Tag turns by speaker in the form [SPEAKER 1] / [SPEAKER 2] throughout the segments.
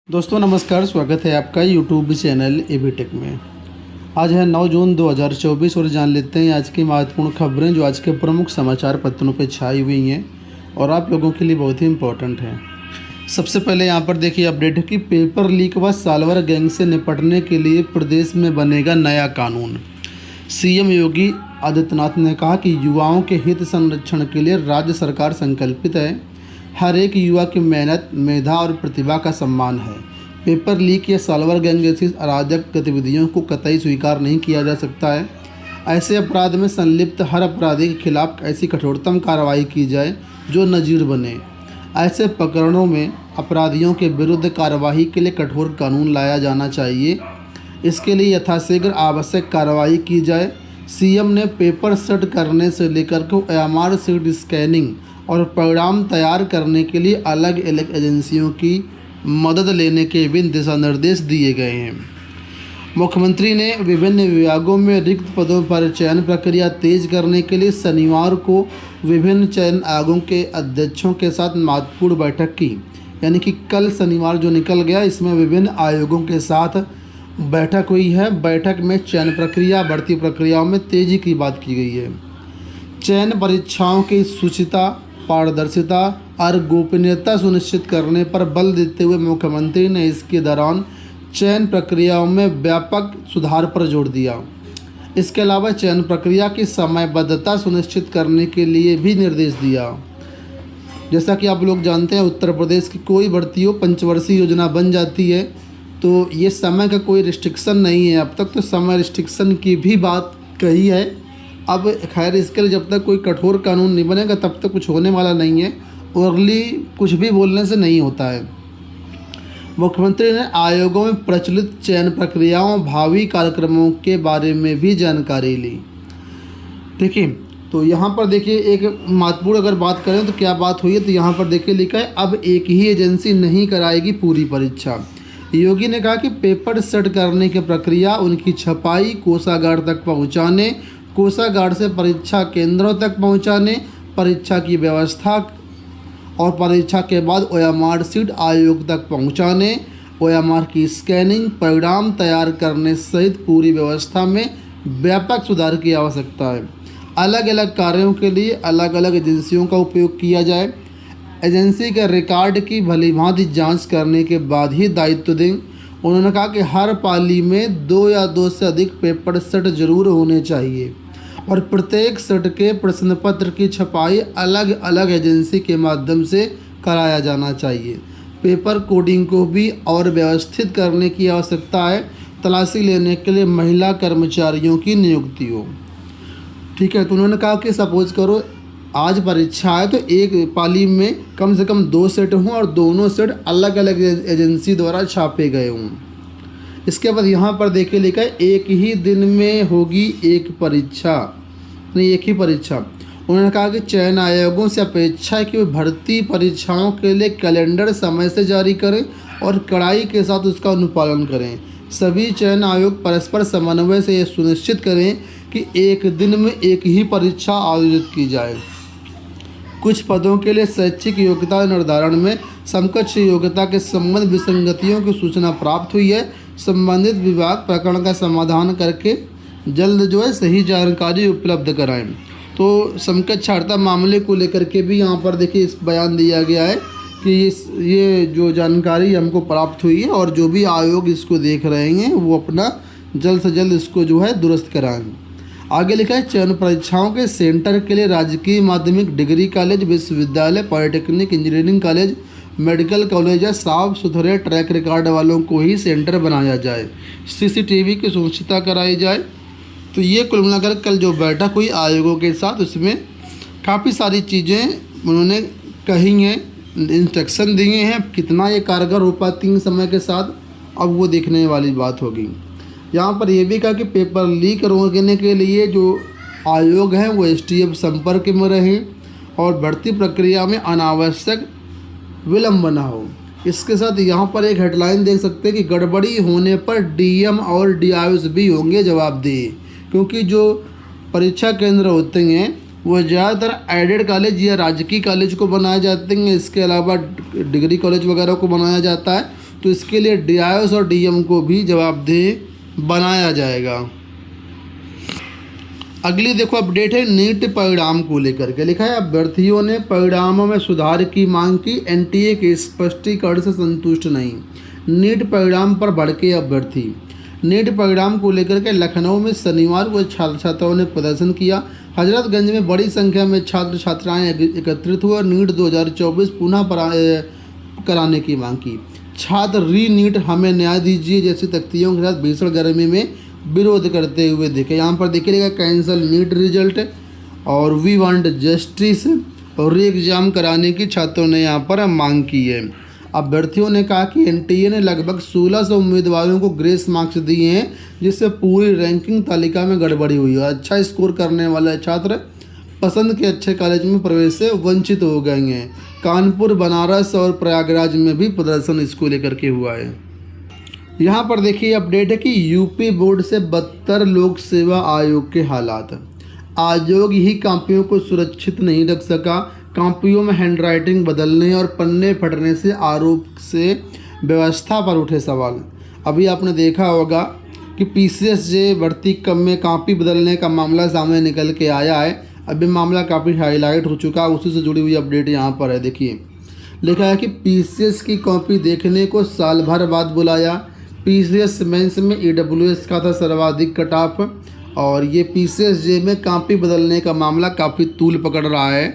[SPEAKER 1] दोस्तों नमस्कार, स्वागत है आपका यूट्यूब चैनल एबी टेक में। आज है 9 जून 2024 और जान लेते हैं आज की महत्वपूर्ण खबरें जो आज के प्रमुख समाचार पत्रों पर छाई हुई हैं और आप लोगों के लिए बहुत ही इम्पोर्टेंट हैं। सबसे पहले यहाँ पर देखिए अपडेट है कि पेपर लीक व सालवर गैंग से निपटने के लिए प्रदेश में बनेगा नया कानून। सीएम योगी आदित्यनाथ ने कहा कि युवाओं के हित संरक्षण के लिए राज्य सरकार संकल्पित है। हर एक युवा की मेहनत, मेधा और प्रतिभा का सम्मान है। पेपर लीक या सालवर गैंग जैसी अराजक गतिविधियों को कतई स्वीकार नहीं किया जा सकता है। ऐसे अपराध में संलिप्त हर अपराधी के खिलाफ ऐसी कठोरतम कार्रवाई की जाए जो नजीर बने। ऐसे प्रकरणों में अपराधियों के विरुद्ध कार्रवाई के लिए कठोर कानून लाया जाना चाहिए। इसके लिए यथाशीघ्र आवश्यक कार्रवाई की जाए। सीएम ने पेपर सेट करने से लेकर के एमआर सीट स्कैनिंग और परिणाम तैयार करने के लिए अलग अलग एजेंसियों की मदद लेने के भी दिशा निर्देश दिए गए हैं। मुख्यमंत्री ने विभिन्न विभागों में रिक्त पदों पर चयन प्रक्रिया तेज करने के लिए शनिवार को विभिन्न चयन आयोगों के अध्यक्षों के साथ महत्वपूर्ण बैठक की। यानी कि कल शनिवार जो निकल गया, इसमें विभिन्न आयोगों के साथ बैठक हुई है। बैठक में चयन प्रक्रिया, भर्ती प्रक्रियाओं में तेजी की बात की गई है। चयन परीक्षाओं की शुचिता, पारदर्शिता और गोपनीयता सुनिश्चित करने पर बल देते हुए मुख्यमंत्री ने इसके दौरान चयन प्रक्रियाओं में व्यापक सुधार पर जोर दिया। इसके अलावा चयन प्रक्रिया की समयबद्धता सुनिश्चित करने के लिए भी निर्देश दिया। जैसा कि आप लोग जानते हैं, उत्तर प्रदेश की कोई भर्ती हो, पंचवर्षीय योजना बन जाती है तो ये समय का कोई रिस्ट्रिक्शन नहीं है। अब तक तो समय रिस्ट्रिक्शन की भी बात कही है। अब खैर इसके लिए जब तक कोई कठोर कानून नहीं बनेगा तब तक कुछ होने वाला नहीं है। ओरली कुछ भी बोलने से नहीं होता है। मुख्यमंत्री ने आयोगों में प्रचलित चयन प्रक्रियाओं, भावी कार्यक्रमों के बारे में भी जानकारी ली। देखिए, तो यहाँ पर देखिए एक महत्वपूर्ण अगर बात करें तो क्या बात हुई है, तो यहाँ पर देखिए लिखा है अब एक ही एजेंसी नहीं कराएगी पूरी परीक्षा। योगी ने कहा कि पेपर सेट करने की प्रक्रिया, उनकी छपाई, कोषागार तक पहुँचाने, कोषागार से परीक्षा केंद्रों तक पहुंचाने, परीक्षा की व्यवस्था और परीक्षा के बाद ओएमआर सीट आयोग तक पहुंचाने, ओएमआर की स्कैनिंग, परिणाम तैयार करने सहित पूरी व्यवस्था में व्यापक सुधार की आवश्यकता है। अलग अलग कार्यों के लिए अलग अलग एजेंसियों का उपयोग किया जाए। एजेंसी के रिकॉर्ड की भलीभांति जांच करने के बाद ही दायित्व दें। उन्होंने कहा कि हर पाली में 2 या 2 से अधिक पेपर सेट जरूर होने चाहिए और प्रत्येक सेट के प्रश्न पत्र की छपाई अलग अलग एजेंसी के माध्यम से कराया जाना चाहिए। पेपर कोडिंग को भी और व्यवस्थित करने की आवश्यकता है। तलाशी लेने के लिए महिला कर्मचारियों की नियुक्ति हो। ठीक है, तो उन्होंने कहा कि सपोज करो आज परीक्षा है तो एक पाली में कम से कम 2 सेट हों और दोनों सेट अलग अलग एजेंसी द्वारा छापे गए हों। इसके बाद यहाँ पर देखिए लिखा है एक ही दिन में होगी एक परीक्षा, नहीं एक ही परीक्षा। उन्होंने कहा कि चयन आयोगों से अपेक्षा है कि वे भर्ती परीक्षाओं के लिए कैलेंडर समय से जारी करें और कड़ाई के साथ उसका अनुपालन करें। सभी चयन आयोग परस्पर समन्वय से यह सुनिश्चित करें कि एक दिन में एक ही परीक्षा आयोजित की जाए। कुछ पदों के लिए शैक्षिक योग्यता निर्धारण में समकक्ष योग्यता के संबंध विसंगतियों की सूचना प्राप्त हुई है। संबंधित विभाग प्रकरण का समाधान करके जल्द जो है सही जानकारी उपलब्ध कराएं। तो समकक्षार्हता मामले को लेकर के भी यहाँ पर देखिए इस बयान दिया गया है कि ये जो जानकारी हमको प्राप्त हुई है और जो भी आयोग इसको देख रहे हैं वो अपना जल्द से जल्द इसको जो है दुरुस्त कराएं। आगे लिखा है चयन परीक्षाओं के सेंटर के लिए राजकीय माध्यमिक डिग्री कॉलेज, विश्वविद्यालय, polytechnic, engineering college, medical college या साफ सुथरे ट्रैक रिकॉर्ड वालों को ही सेंटर बनाया जाए। सीसीटीवी की सुनिश्चितता कराई जाए। तो ये कुल मिलाकर कल जो बैठक हुई आयोगों के साथ, उसमें काफ़ी सारी चीज़ें उन्होंने कही हैं, इंस्ट्रक्शन दिए हैं। कितना ये कारगर हो पाती हैं समय के साथ, अब वो देखने वाली बात होगी। यहाँ पर यह भी कहा कि पेपर लीक रोकने के लिए जो आयोग हैं वो एसटीएफ संपर्क में रहें और भर्ती प्रक्रिया में अनावश्यक विलम्ब न हो। इसके साथ यहाँ पर एक हेडलाइन देख सकते हैं कि गड़बड़ी होने पर डीएम और डीआईओस भी होंगे जवाबदेह, क्योंकि जो परीक्षा केंद्र होते हैं वो ज़्यादातर एडेड कॉलेज या राजकीय कॉलेज को बनाए जाते हैं। इसके अलावा डिग्री कॉलेज वगैरह को बनाया जाता है। तो इसके लिए DIOs और DM को भी जवाबदेह बनाया जाएगा। अगली देखो अपडेट है नीट परिणाम को लेकर के। लिखा है अभ्यर्थियों ने परिणामों में सुधार की मांग की, NTA के स्पष्टीकरण से संतुष्ट नहीं। नीट परिणाम पर भड़के अभ्यर्थी। नीट परिणाम को लेकर के लखनऊ में शनिवार को छात्र छात्राओं ने प्रदर्शन किया। हजरतगंज में बड़ी संख्या में छात्र छात्राएं एकत्रित हुए और नीट 2024 पुनः कराने की मांग की। छात्र नीट हमें न्याय दीजिए जैसी तख्तियों के साथ भीषण गर्मी में विरोध करते हुए दिखे। यहाँ पर देखिएगा कैंसल नीट रिजल्ट और वी वांट जस्टिस और री एग्ज़ाम कराने की छात्रों ने यहाँ पर मांग की है। अभ्यर्थियों ने कहा कि NTA ने लगभग 1600 उम्मीदवारों को ग्रेस मार्क्स दिए हैं, जिससे पूरी रैंकिंग तालिका में गड़बड़ी हुई है। अच्छा स्कोर करने वाले छात्र पसंद के अच्छे कॉलेज में प्रवेश से वंचित हो गए हैं। कानपुर, बनारस और प्रयागराज में भी प्रदर्शन इसको लेकर के हुआ है। यहाँ पर देखिए अपडेट है कि यूपी बोर्ड से बदतर लोक सेवा आयोग के हालात। आयोग ही कॉपियों को सुरक्षित नहीं रख सका। कॉपियों में हैंडराइटिंग बदलने और पन्ने फटने से आरोप से व्यवस्था पर उठे सवाल। अभी आपने देखा होगा कि PCSJ भर्ती कम में कॉपी बदलने का मामला सामने निकल के आया है। अभी मामला काफ़ी हाईलाइट हो चुका है, उसी से जुड़ी हुई अपडेट यहाँ पर है। देखिए लिखा है कि PCS की कॉपी देखने को साल भर बाद बुलाया। PCS मेंस में EWS का था सर्वाधिक कट ऑफ और ये PCSJ में कॉपी बदलने का मामला काफ़ी तूल पकड़ रहा है।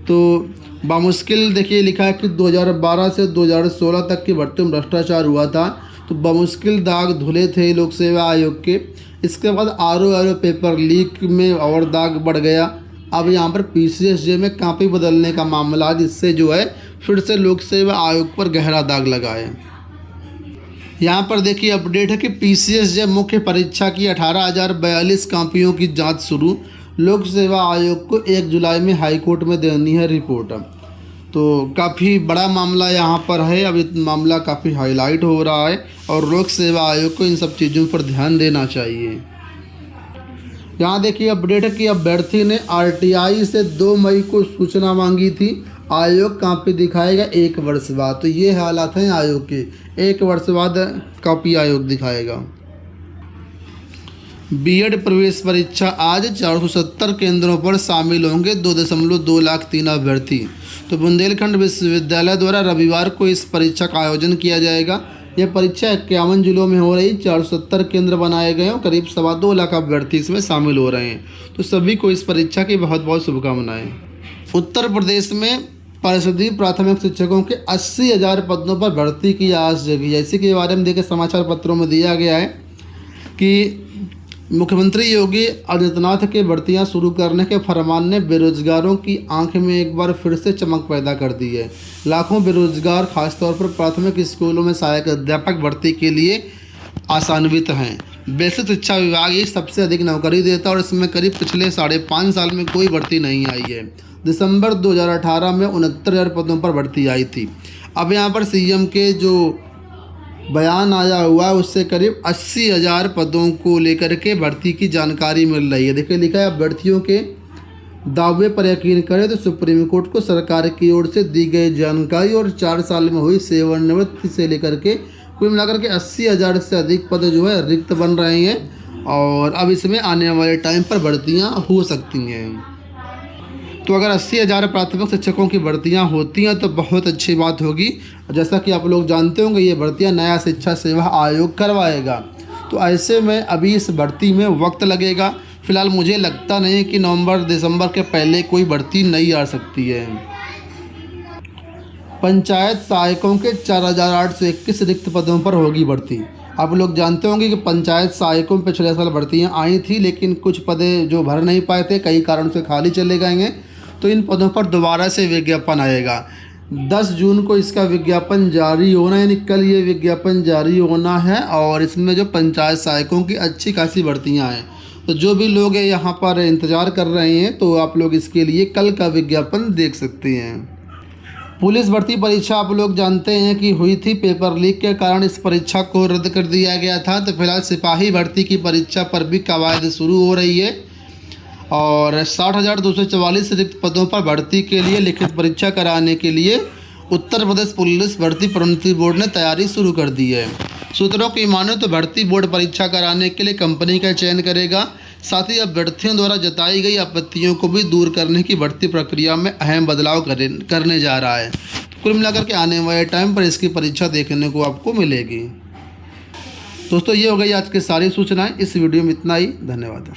[SPEAKER 1] तो बामुश्किल देखिए लिखा है कि 2012 से 2016 तक की भर्ती में भ्रष्टाचार हुआ था, तो बामुश्किल दाग धुले थे लोक सेवा आयोग के। इसके बाद RO पेपर लीक में और दाग बढ़ गया। अब यहाँ पर PCSJ में कॉपी बदलने का मामला, जिससे जो है फिर से लोक सेवा आयोग पर गहरा दाग लगा है। यहाँ पर देखिए अपडेट है कि PCSJ मुख्य परीक्षा की 18,042 कॉपियों की जांच शुरू। लोक सेवा आयोग को 1 जुलाई में हाईकोर्ट में देनी है रिपोर्ट। तो काफ़ी बड़ा मामला यहाँ पर है। अब मामला काफ़ी हाईलाइट हो रहा है और लोक सेवा आयोग को इन सब चीज़ों पर ध्यान देना चाहिए। यहाँ देखिए अपडेट है कि अभ्यर्थी ने RTI से 2 मई को सूचना मांगी थी। आयोग कॉपी दिखाएगा 1 वर्ष बाद। तो ये हालात हैं आयोग के, 1 वर्ष बाद कॉपी आयोग दिखाएगा। BEd प्रवेश परीक्षा आज 470 केंद्रों पर शामिल होंगे 2.2 लाख 3 अभ्यर्थी। तो बुंदेलखंड विश्वविद्यालय द्वारा रविवार को इस परीक्षा का आयोजन किया जाएगा। यह परीक्षा 51 जिलों में हो रही, 470 केंद्र बनाए गए और करीब 2.25 लाख अभ्यर्थी इसमें शामिल हो रहे हैं। तो सभी को इस परीक्षा की बहुत बहुत शुभकामनाएं। उत्तर प्रदेश में परिषदीय प्राथमिक शिक्षकों के 80,000 पदों पर भर्ती की आस जगी है। इसी के बारे में देखिए समाचार पत्रों में दिया गया है कि मुख्यमंत्री योगी आदित्यनाथ के भर्तियां शुरू करने के फरमान ने बेरोजगारों की आंख में एक बार फिर से चमक पैदा कर दी है। लाखों बेरोजगार खासतौर पर प्राथमिक स्कूलों में सहायक अध्यापक भर्ती के लिए आशान्वित हैं। बेसिक शिक्षा विभाग ही सबसे अधिक नौकरी देता है और इसमें करीब पिछले 5.5 साल में कोई भर्ती नहीं आई है। दिसंबर 2018 में 69,000 पदों पर भर्ती आई थी। अब यहाँ पर CM के जो बयान आया हुआ है उससे करीब 80,000 पदों को लेकर के भर्ती की जानकारी मिल रही है। देखिए लिखा है अभ्यर्थियों के दावे पर यकीन करें तो सुप्रीम कोर्ट को सरकार की ओर से दी गई जानकारी और 4 साल में हुई सेवानिवृत्ति से लेकर के कुल मिलाकर के 80,000 से अधिक पद जो है रिक्त बन रहे हैं और अब इसमें आने वाले टाइम पर भर्तियाँ हो सकती हैं। तो अगर 80,000 प्राथमिक शिक्षकों की भर्तियां होती हैं तो बहुत अच्छी बात होगी। जैसा कि आप लोग जानते होंगे ये भर्तियां नया शिक्षा सेवा आयोग करवाएगा। तो ऐसे में अभी इस भर्ती में वक्त लगेगा। फिलहाल मुझे लगता नहीं कि नवंबर दिसंबर के पहले कोई भर्ती नहीं आ सकती है। पंचायत सहायकों के 4,821 रिक्त पदों पर होगी भर्ती। आप लोग जानते होंगे कि पंचायत सहायकों में पिछले साल भर्तियाँ आई थी, लेकिन कुछ पदे जो भर नहीं पाए थे, कई कारण से खाली चले गए हैं। तो इन पदों पर दोबारा से विज्ञापन आएगा। 10 जून को इसका विज्ञापन जारी होना है, यानी कल ये विज्ञापन जारी होना है और इसमें जो पंचायत सहायकों की अच्छी खासी भर्तियां हैं। तो जो भी लोग यहाँ पर इंतज़ार कर रहे हैं तो आप लोग इसके लिए कल का विज्ञापन देख सकते हैं। पुलिस भर्ती परीक्षा आप लोग जानते हैं कि हुई थी, पेपर लीक के कारण इस परीक्षा को रद्द कर दिया गया था। तो फिलहाल सिपाही भर्ती की परीक्षा पर भी कवायद शुरू हो रही है और 60,244 रिक्त पदों पर भर्ती के लिए लिखित परीक्षा कराने के लिए उत्तर प्रदेश पुलिस भर्ती प्रोन्नति बोर्ड ने तैयारी शुरू कर दी है। सूत्रों की माने तो भर्ती बोर्ड परीक्षा कराने के लिए कंपनी का चयन करेगा। साथ ही अभ्यर्थियों द्वारा जताई गई आपत्तियों को भी दूर करने की भर्ती प्रक्रिया में अहम बदलाव करने जा रहा है। कुल मिलाकर के आने वाले टाइम पर इसकी परीक्षा देखने को आपको मिलेगी। दोस्तों, ये हो गई आज की सारी सूचनाएं। इस वीडियो में इतना ही। धन्यवाद।